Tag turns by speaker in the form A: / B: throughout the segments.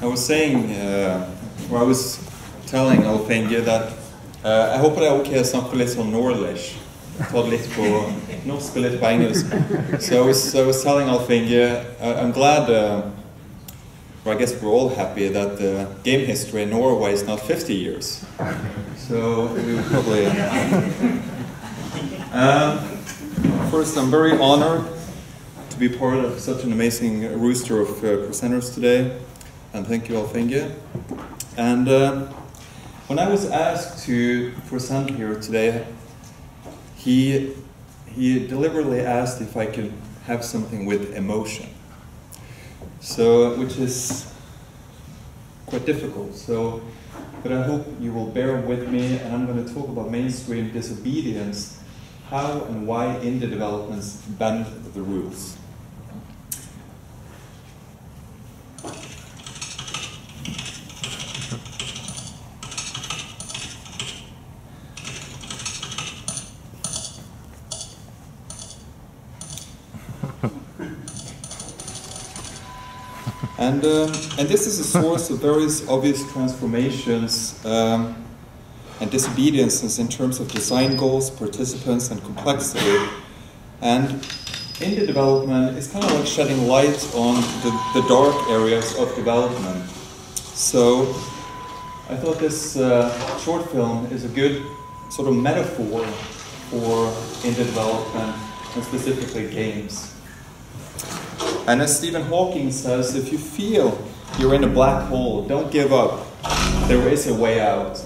A: I was saying, or I was telling Alfenge that jeg håper det ok å snakke litt sånn norlish, ta det litt på norsk og litt på engelsk. So I was telling Alfenge, I'm glad, or I guess we're all happy that the game history in Norway is not 50 years. So we would probably... First, I'm very honored to be part of such an amazing rooster of presenters today. And thank you, Alfenge. And when I was asked to present here today, he deliberately asked if I could have something with emotion. So, which is quite difficult. So, but I hope you will bear with me, and I'm going to talk about mainstream disobedience, how and why indie developments bend the rules. And this is a source of various obvious transformations and disobediences in terms of design goals, participants, and complexity. And indie development is kind of like shedding light on the dark areas of development. So I thought this short film is a good sort of metaphor for indie development, and specifically games. And as Stephen Hawking says, if you feel you're in a black hole, don't give up. There is a way out.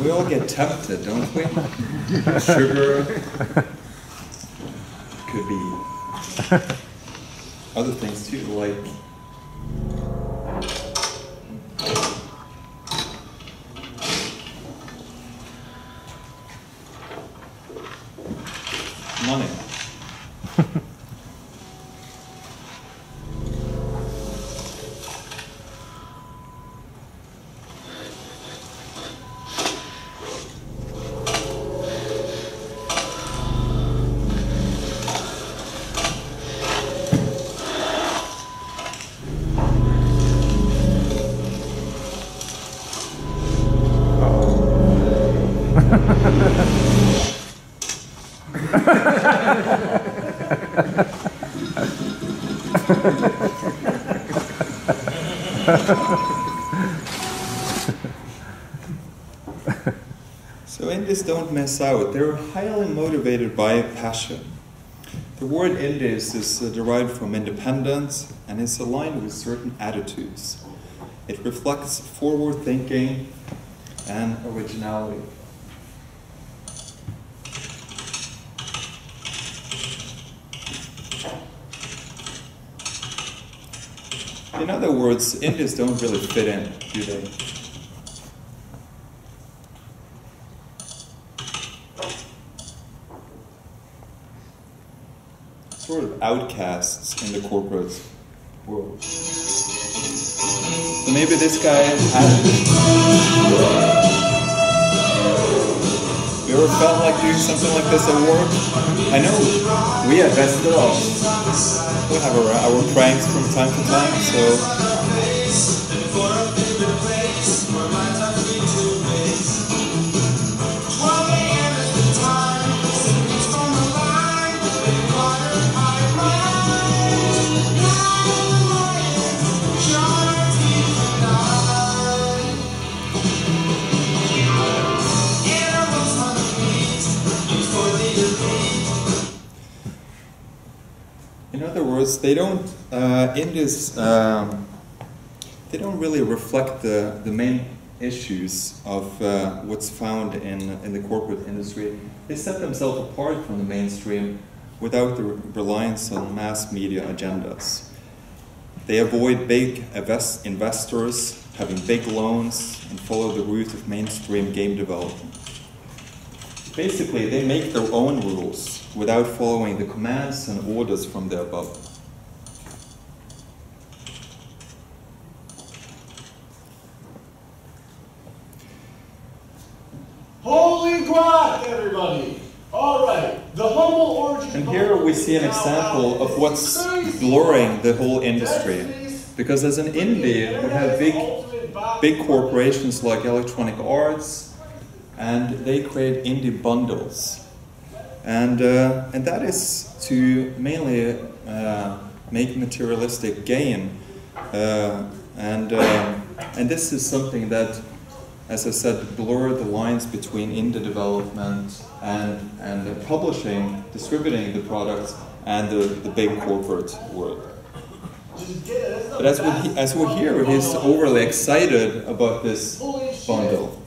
A: We all get tempted, don't we? Sugar could be other things too, like money. So indies don't miss out. They're highly motivated by passion. The word indies is derived from independence and is aligned with certain attitudes. It reflects forward thinking and originality. In other words, indies don't really fit in, do they? Sort of outcasts in the corporate world. So maybe this guy has... You ever felt like doing something like this at work? I know we at Vesterålen, we have our pranks from time to time, so... In other words, they don't, indies they don't really reflect the main issues of what's found in the corporate industry. They set themselves apart from the mainstream without the reliance on mass media agendas. They avoid big investors having big loans and follow the route of mainstream game development. Basically, they make their own rules without following the commands and orders from the above.
B: Holy guac, everybody! All right, the humble origin.
A: And here we see an example of what's blurring the whole industry. Because as an indie, we have big corporations like Electronic Arts, and they create indie bundles. And that is to mainly make materialistic gain. And this is something that, as I said, blur the lines between indie development and publishing, distributing the products, and the big corporate world. But as we hear, he's overly excited about this bundle.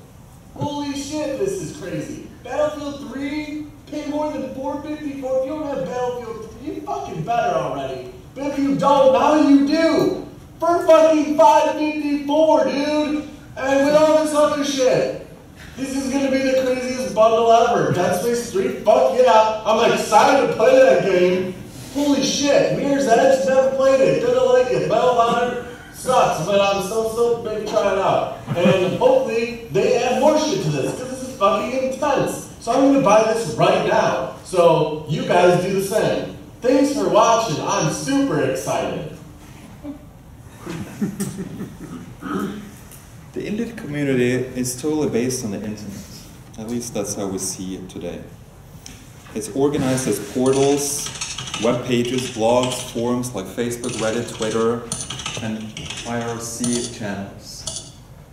B: Holy shit, this is crazy. Battlefield 3, pay more than $4.54. If you don't have Battlefield 3, you fucking better already. But if you don't, now you do. For fucking $5.54, dude. And with all this other shit. This is gonna be the craziest bundle ever. Dead Space 3, fuck yeah. I'm excited to play that game. Holy shit, Mirror's Edge, never played it, didn't like it. Medal of Honor sucks, but I'm so maybe try it out. And hopefully they add more shit to this, because this is fucking intense. So I'm gonna buy this right now. So you guys do the same. Thanks for watching, I'm super excited.
A: The indie community is totally based on the internet. At least that's how we see it today. It's organized as portals, web pages, blogs, forums like Facebook, Reddit, Twitter, and IRC channels.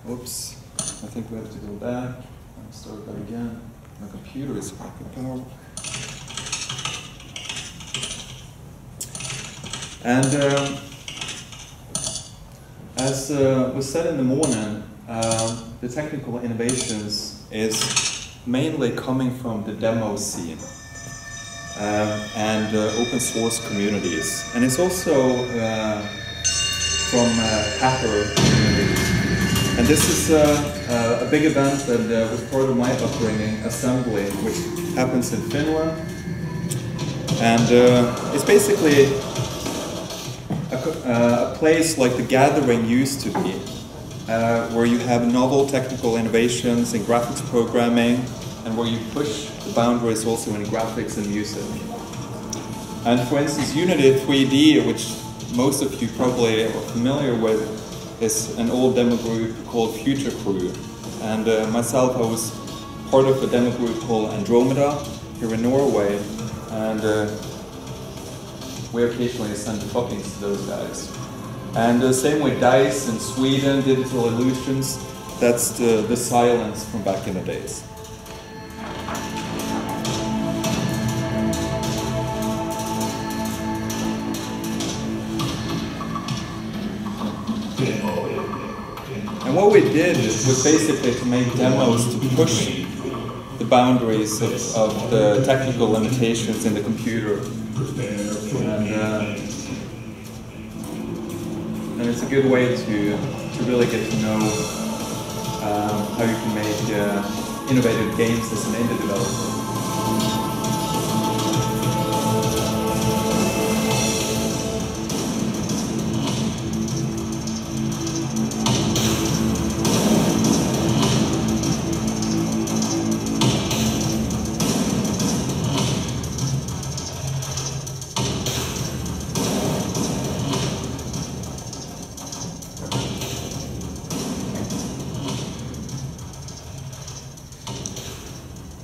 A: Oops, I think we have to go back and start that again. My computer is fucking powerful. And as was said in the morning, the technical innovations is mainly coming from the demo scene. And open source communities. And it's also from hacker communities. And this is a big event that was part of my upbringing, Assembly, which happens in Finland. And it's basically a place like the Gathering used to be, where you have novel technical innovations in graphics programming, and where you push the boundaries also in graphics and music. And for instance, Unity 3D, which most of you probably are familiar with, is an old demo group called Future Crew. And myself, I was part of a demo group called Andromeda here in Norway. And we occasionally send bookings to those guys. And the same with DICE in Sweden, Digital Illusions. That's the Silence from back in the days. And what we did was basically to make demos to push the boundaries of the technical limitations in the computer. And it's a good way to really get to know how you can make innovative games as an indie developer.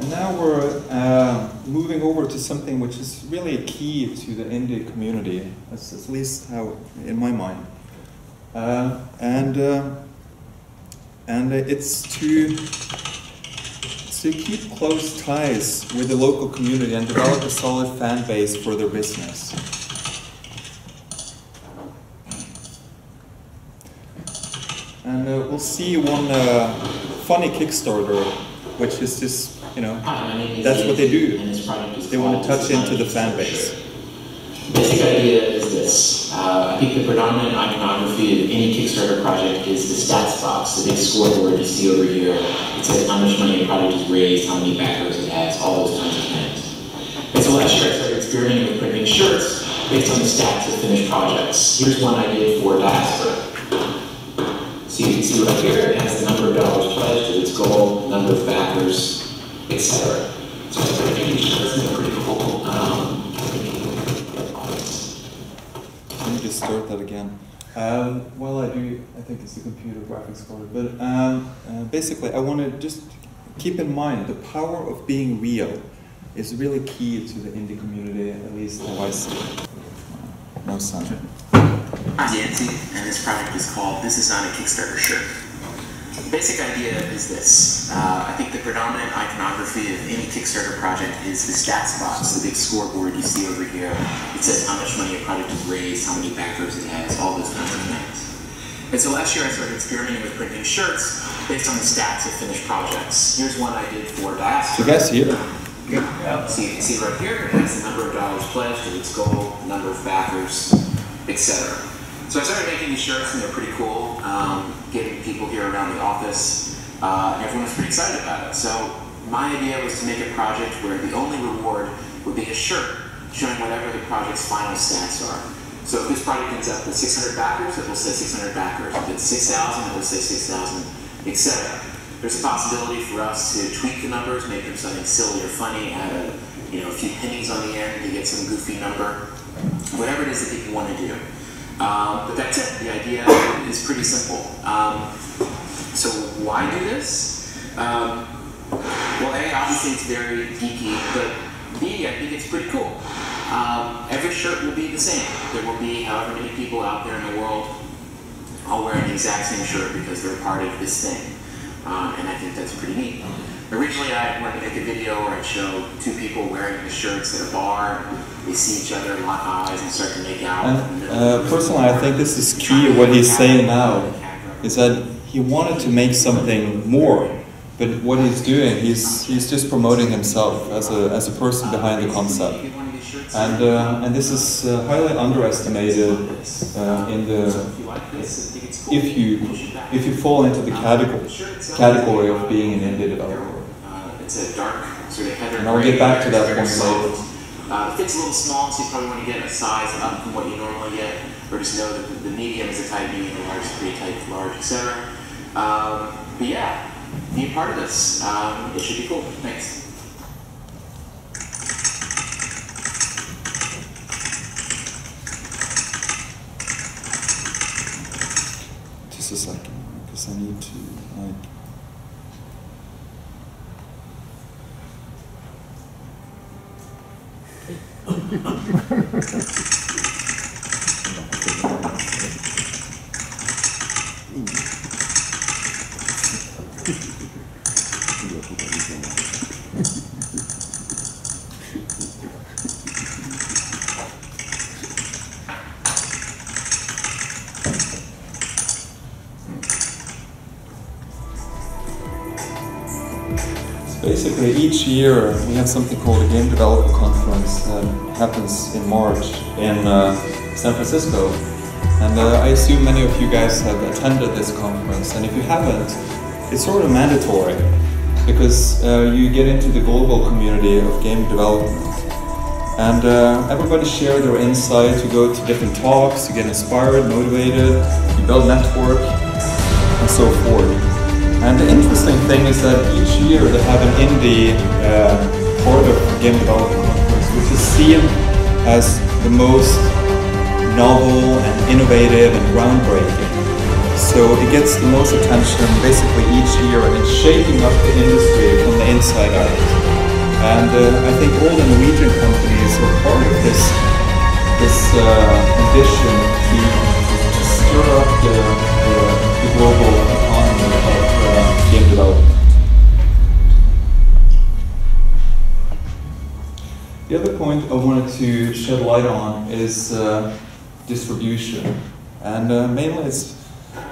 A: Now we're moving over to something which is really a key to the indie community, that's at least how in my mind, and it's to keep close ties with the local community and develop a solid fan base for their business. and we'll see one funny Kickstarter, which is just, you know, that's what they do. They want to touch into the fan base.
C: Basic idea is this. I think the predominant iconography of any Kickstarter project is the stats box, the big scoreboard you see over here. It says how much money a project has raised, how many backers it has, all those kinds of things. And so last year I started experimenting with printing shirts based on the stats of finished projects. Here's one I did for Diaspora. So you can see right here, it has the number of dollars pledged, its goal, number of backers, etc. So I started making these shirts, and they're pretty cool.
A: Let me just start that again. Well, I think it's the computer graphics card, but basically I want to just keep in mind the power of being real is really key to the indie community, at least how I see it. No sound.
C: I'm Yancy, and this project is called This Is Not a Kickstarter Shirt. The basic idea is this. I think the predominant iconography of any Kickstarter project is the stats box, the big scoreboard you see over here. It says how much money a project has raised, how many backers it has, all those kinds of things. And so last year I started experimenting with printing shirts based on the stats of finished projects. Here's one I did for Diaspora.
A: You guys here?
C: Yeah. So you can see right here, it has the number of dollars pledged, its goal, number of backers, etc. So I started making these shirts, and they're pretty cool, getting people here around the office, and everyone was pretty excited about it. So my idea was to make a project where the only reward would be a shirt showing whatever the project's final stats are. So if this project ends up with 600 backers, it will say 600 backers. If it's 6,000, it will say 6,000, etc. There's a possibility for us to tweak the numbers, make them something silly or funny, add a few pennies on the end to get some goofy number, whatever it is that people want to do. But that's it. The idea is pretty simple. So why do this? Well, A, obviously it's very geeky, but B, I think it's pretty cool. Every shirt will be the same. There will be however many people out there in the world all wearing the exact same shirt because they're part of this thing. And I think that's pretty neat. Originally, I wanted to make a video where I'd show two people wearing the shirts at a bar. They see each other, lock eyes, and start to make out.
A: And personally, I think this is key. What he's saying now is that he wanted to make something more, but what he's doing, he's just promoting himself as a person behind the concept. And this is highly underestimated in the if you fall into the category of being an indie developer.
C: It's a dark sort of heather.
A: And I'll get back to that point later.
C: It fits a little small, so you probably want to get a size up from what you normally get, or just know that the medium is a tight medium, the large is pretty tight, large, etc. But yeah, be a part of this. It should be cool. Thanks.
A: Just a second, because I need to basically, each year we have something called a Game Developer Conference that happens in March in San Francisco. And I assume many of you guys have attended this conference. And if you haven't, it's sort of mandatory because you get into the global community of game development. And everybody share their insights. You go to different talks, you get inspired, motivated, you build network, and so forth. And the interesting thing is that each year they have an indie part of Game Development Conference, which is seen as the most novel and innovative and groundbreaking. So it gets the most attention basically each year, and it's shaping up the industry from the inside out. And I think all the Norwegian companies are part of this ambition to stir up the global economy of game development. The other point I wanted to shed light on is distribution, and mainly it's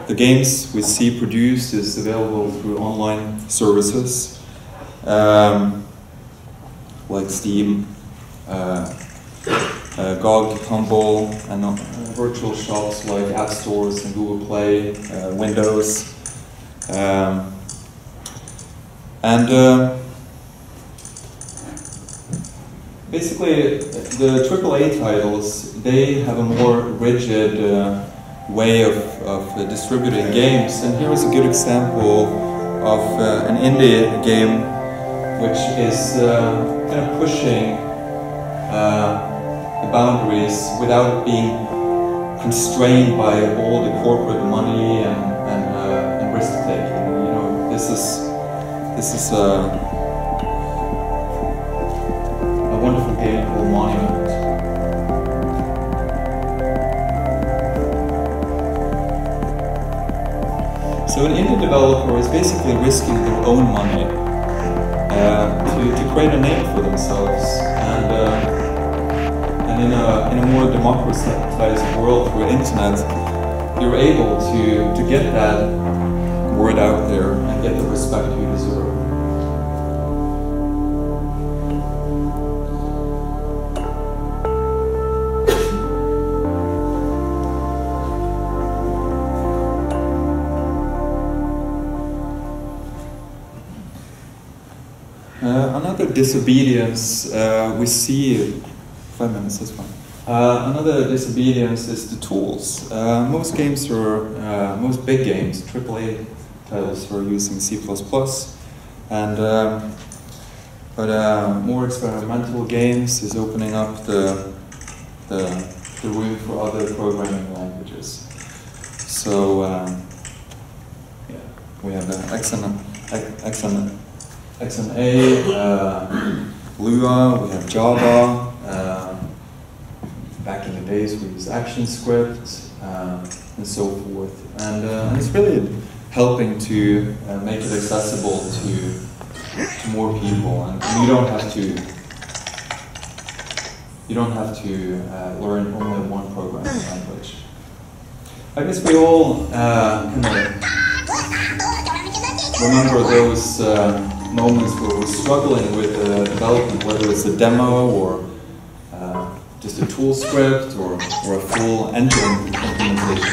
A: the games we see produced is available through online services like Steam, GOG, Humble, and virtual shops like App Stores and Google Play, Windows. Basically, the AAA titles, they have a more rigid way of distributing games. And here is a good example of an indie game which is kind of pushing the boundaries without being constrained by all the corporate money and risk taking. You know, this is a wonderful game called Monument. So an indie developer is basically risking their own money to create a name for themselves, and in a more democratized world through internet, you're able to get that word out there and get the respect you deserve. Another disobedience we see, 5 minutes, that's fine. Another disobedience is the tools. Most games are, most big games, AAA titles, are using C++, and but more experimental games is opening up the room for other programming languages. So yeah, we have XNA, Lua, we have Java. Back in the days we used ActionScript and so forth. And it's really helping to make it accessible to more people. And you don't have to learn only one programming language. I guess we all kind of remember those moments where we're struggling with development, whether it's a demo or just a tool script or a full end-to-end implementation.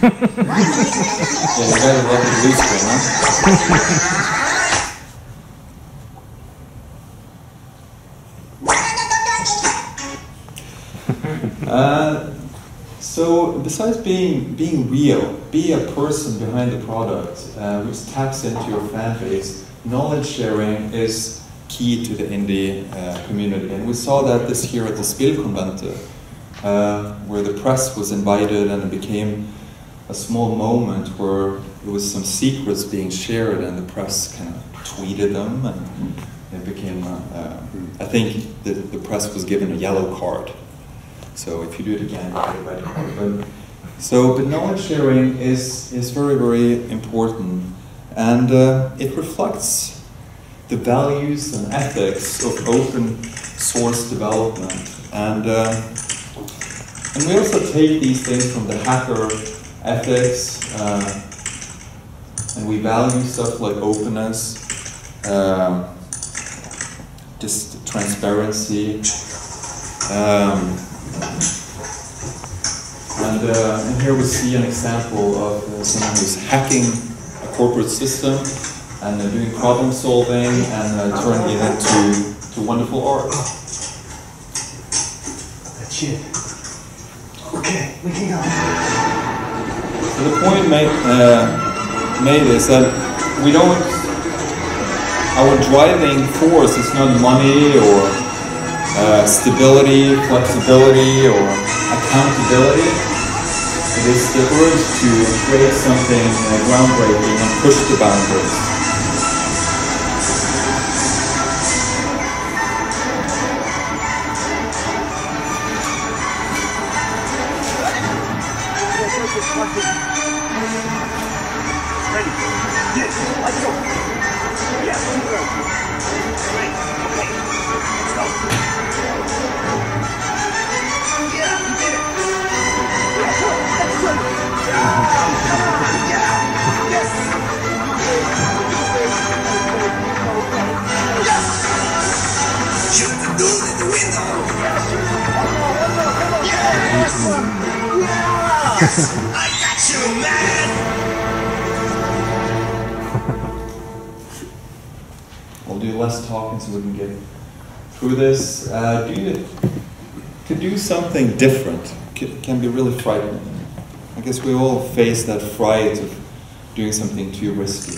A: Yeah, you guys love the blue screen, huh? So besides being real, be a person behind the product, which taps into your fan base. Knowledge sharing is key to the indie community, and we saw that this year at the Spillkonvente, where the press was invited, and it became a small moment where there was some secrets being shared, and the press kind of tweeted them, and it became. I think the press was given a yellow card. So if you do it again, you get a red card. But knowledge sharing is very, very important, and it reflects the values and ethics of open source development. And we also take these things from the hacker ethics, and we value stuff like openness, just transparency. And here we see an example of someone who's hacking a corporate system and doing problem solving and turning it into wonderful art.
B: That's it. Okay, we can go.
A: So the point made is that we don't, our driving force is not money or stability, flexibility, or accountability. It is the urge to create something groundbreaking and push the boundaries.
D: ready? Yes, let's go. Yes, great. Okay, let's go. Yeah, you did it. Let's go. That's good. Come on. Yeah. Yes. Yes. Shoot the dude in the window. Yes. Yes. I got you, man.
A: We'll do less talking so we can get through this. To do something different can be really frightening. I guess we all face that fright of doing something too risky.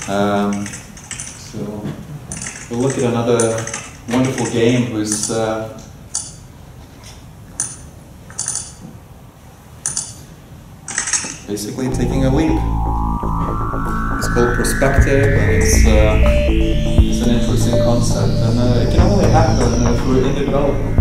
A: So we'll look at another wonderful game who's basically taking a leap. It's called perspective, and it's an interesting concept, and it can only happen through indie development.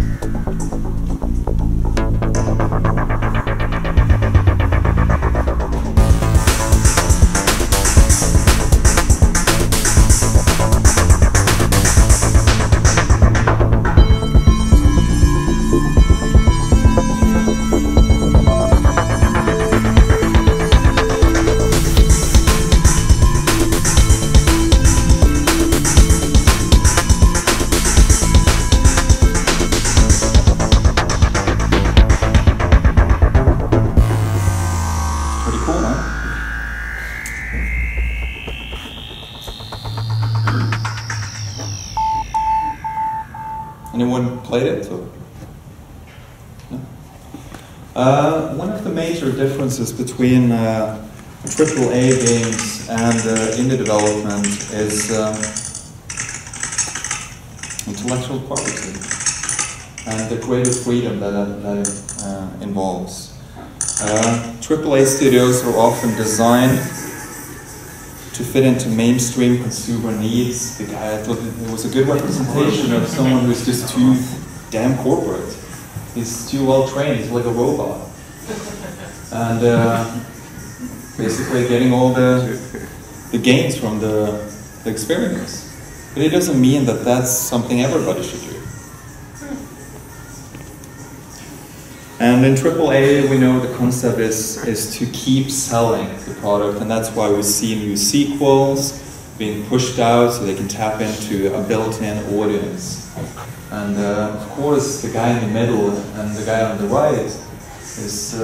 A: Anyone played it? Or? No? One of the major differences between AAA games and indie development is intellectual property and the greater freedom that it involves. AAA studios are often designed to fit into mainstream consumer needs. The guy, I thought it was a good representation of someone who's just too damn corporate. He's too well trained, he's like a robot. And basically getting all the gains from the experience. But it doesn't mean that that's something everybody should do. And in AAA, we know the concept is to keep selling the product, and that's why we see new sequels being pushed out so they can tap into a built-in audience. And of course, the guy in the middle and the guy on the right is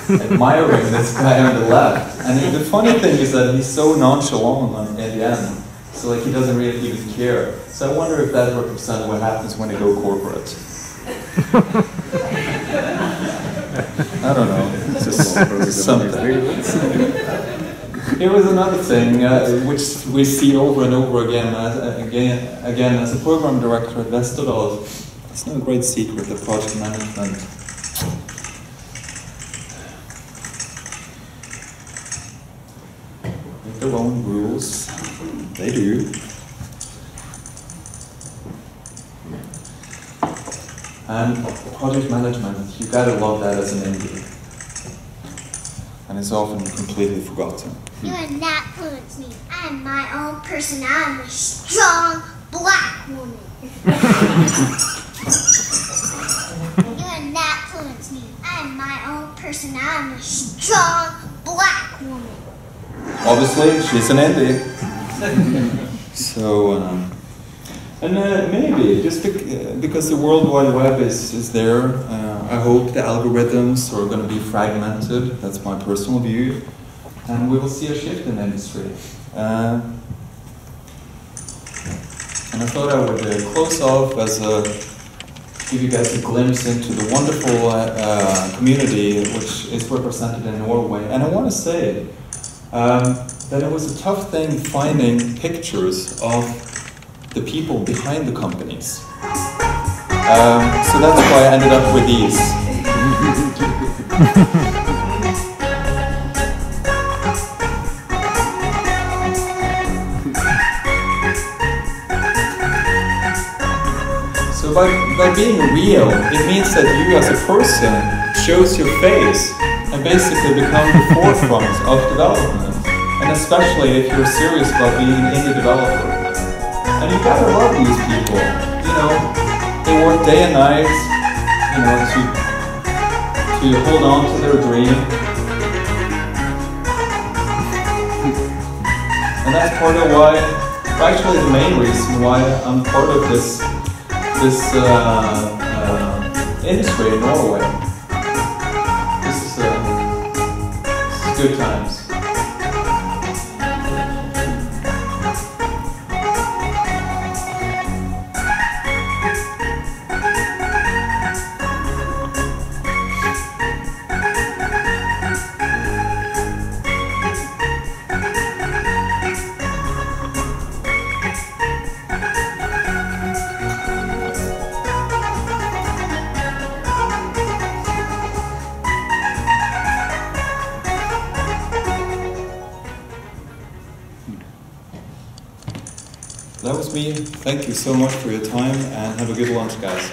A: admiring this guy on the left. And the funny thing is that he's so nonchalant at the end, so like he doesn't really even care. So I wonder if that represents what happens when they go corporate. I don't know, it's just something. Here was another thing which we see over and over again as a program director at Westerdal. It's no great secret, the project management. With their own rules, they do. And project management, you gotta love that as an indie. And it's often completely forgotten.
E: You are not influence me. I am my own person. I am a strong black woman. You are not influence me. I am my own person. I am a strong black woman.
A: Obviously, she's an indie. So, and maybe, just because the World Wide Web is there, I hope the algorithms are going to be fragmented. That's my personal view. And we will see a shift in the industry. And I thought I would close off as give you guys a glimpse into the wonderful community which is represented in Norway. And I want to say that it was a tough thing finding pictures of the people behind the companies. So that's why I ended up with these. So by being real, it means that you as a person shows your face and basically become the forefront of development. And especially if you're serious about being an indie developer. And you gotta love these people. You know, they work day and night, you know, to hold on to their dream. And that's part of why, actually the main reason why I'm part of this industry in Norway. This is good times. That was me. Thank you so much for your time and have a good lunch, guys.